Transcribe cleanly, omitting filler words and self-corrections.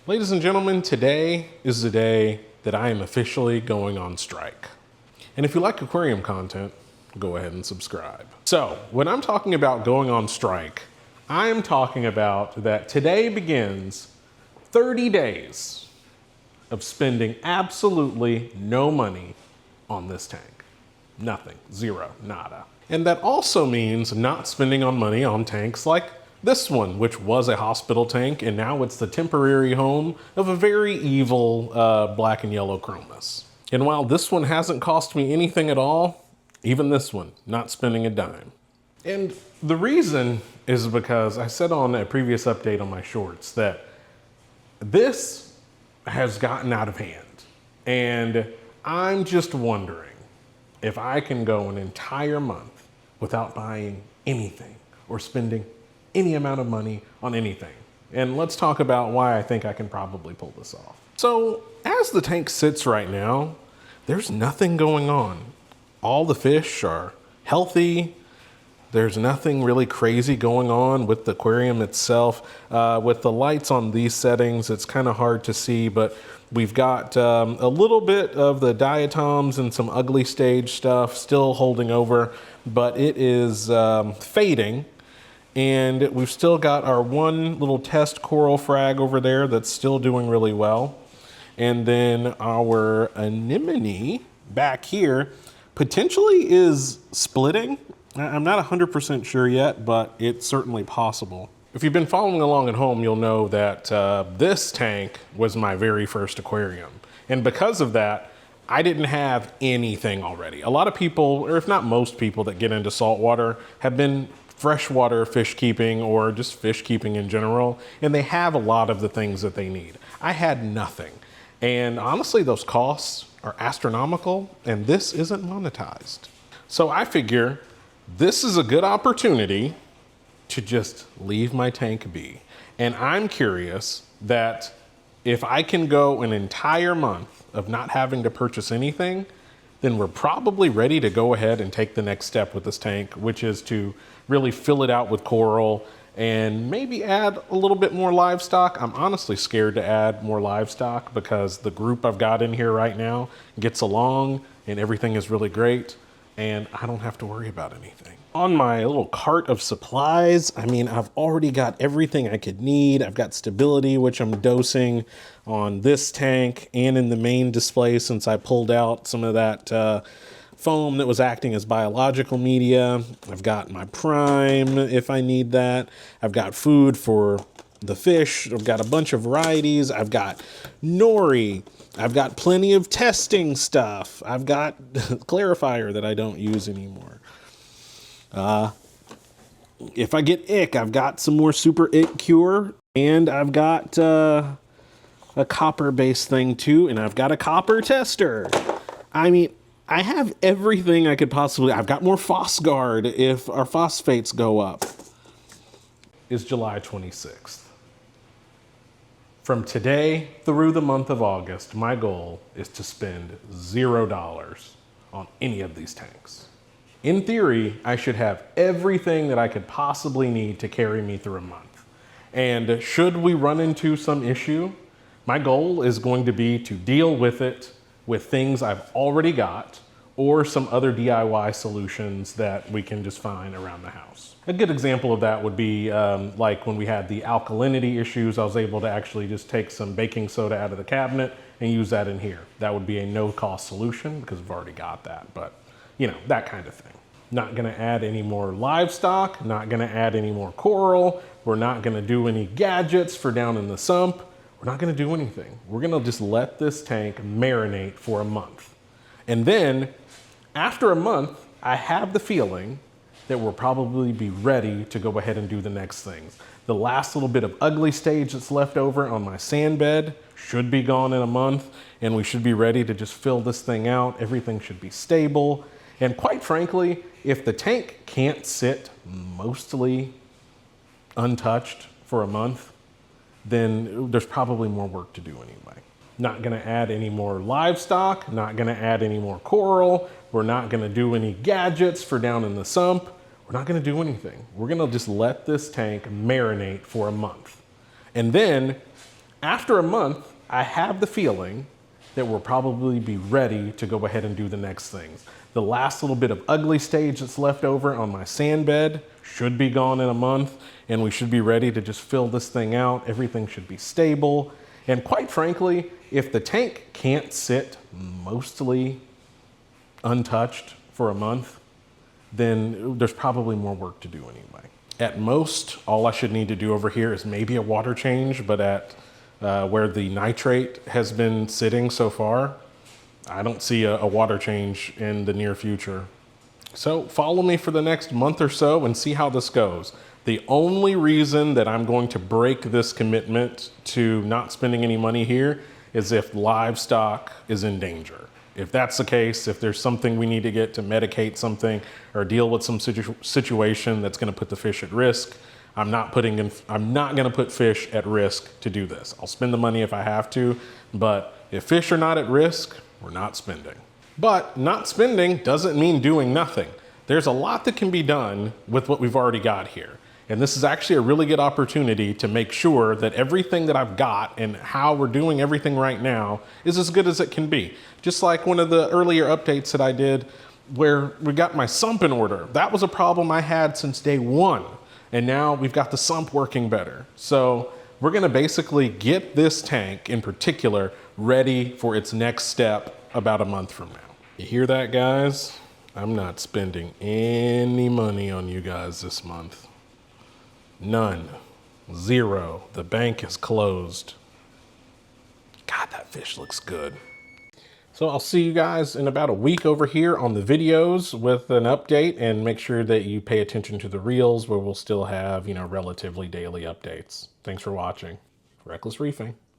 Ladies and gentlemen, today is the day that I am officially going on strike. And if you like aquarium content, go ahead and subscribe. So when I'm talking about going on strike, I am talking about that today begins 30 days of spending absolutely no money on this tank. Nothing, zero, nada. And that also means not spending on money on tanks like this one, which was a hospital tank, and now it's the temporary home of a very evil black and yellow chromis. And while this one hasn't cost me anything at all, even this one, not spending a dime. And the reason is because I said on a previous update on my shorts that this has gotten out of hand. And I'm just wondering if I can go an entire month without buying anything or spending any amount of money on anything. And let's talk about why I think I can probably pull this off. So as the tank sits right now, there's nothing going on. All the fish are healthy. There's nothing really crazy going on with the aquarium itself. With the lights on these settings, it's kind of hard to see, but we've got a little bit of the diatoms and some ugly stage stuff still holding over, but it is fading. And we've still got our one little test coral frag over there that's still doing really well. And then our anemone back here potentially is splitting. I'm not 100% sure yet, but it's certainly possible. If you've been following along at home, you'll know that this tank was my very first aquarium. And because of that, I didn't have anything already. A lot of people, or if not most people that get into saltwater, have been freshwater fish keeping or just fish keeping in general, and they have a lot of the things that they need. I had nothing. And honestly, those costs are astronomical, and this isn't monetized. So I figure this is a good opportunity to just leave my tank be. And I'm curious that if I can go an entire month of not having to purchase anything, then we're probably ready to go ahead and take the next step with this tank, which is to really fill it out with coral and maybe add a little bit more livestock. I'm honestly scared to add more livestock because the group I've got in here right now gets along and everything is really great and I don't have to worry about anything. On my little cart of supplies, I mean, I've already got everything I could need. I've got stability, which I'm dosing on this tank and in the main display since I pulled out some of that foam that was acting as biological media. I've got my prime if I need that. I've got food for the fish. I've got a bunch of varieties. I've got nori. I've got plenty of testing stuff. I've got clarifier that I don't use anymore. If I get ick, I've got some more super ick cure, and I've got a copper-based thing too, and I've got a copper tester. I mean, I have everything I could possibly. I've got more Phosguard if our phosphates go up. It's July 26th. From today through the month of August, my goal is to spend $0 on any of these tanks. In theory, I should have everything that I could possibly need to carry me through a month. And should we run into some issue, my goal is going to be to deal with it with things I've already got or some other DIY solutions that we can just find around the house. A good example of that would be like when we had the alkalinity issues, I was able to actually just take some baking soda out of the cabinet and use that in here. That would be a no-cost solution because we've already got that, but you know, that kind of thing. Not gonna add any more livestock, not gonna add any more coral, we're not gonna do any gadgets for down in the sump, we're not gonna do anything. We're gonna just let this tank marinate for a month. And then, after a month, I have the feeling that we'll probably be ready to go ahead and do the next things. The last little bit of ugly stage that's left over on my sand bed should be gone in a month, and we should be ready to just fill this thing out. Everything should be stable. And quite frankly, if the tank can't sit mostly untouched for a month, then there's probably more work to do anyway. Not gonna add any more livestock, not gonna add any more coral, we're not gonna do any gadgets for down in the sump, we're not gonna do anything. We're gonna just let this tank marinate for a month. And then After a month, I have the feeling that we'll probably be ready to go ahead and do the next things. The last little bit of ugly stage that's left over on my sand bed should be gone in a month, and we should be ready to just fill this thing out. Everything should be stable. And quite frankly, if the tank can't sit mostly untouched for a month, then there's probably more work to do anyway. At most, all I should need to do over here is maybe a water change, but at where the nitrate has been sitting so far, I don't see a water change in the near future. So follow me for the next month or so and see how this goes. The only reason that I'm going to break this commitment to not spending any money here is if livestock is in danger. If that's the case, if there's something we need to get to medicate something or deal with some situation that's going to put the fish at risk, I'm not going to put fish at risk to do this. I'll spend the money if I have to, but if fish are not at risk, we're not spending. But not spending doesn't mean doing nothing. There's a lot that can be done with what we've already got here. And this is actually a really good opportunity to make sure that everything that I've got and how we're doing everything right now is as good as it can be. Just like one of the earlier updates that I did where we got my sump in order. That was a problem I had since day one. And now we've got the sump working better. So we're gonna basically get this tank in particular ready for its next step about a month from now. You hear that, guys? I'm not spending any money on you guys this month. None. Zero. The bank is closed. God, that fish looks good. So I'll see you guys in about a week over here on the videos with an update, and make sure that you pay attention to the reels where we'll still have, relatively daily updates. Thanks for watching. Reckless Reefing.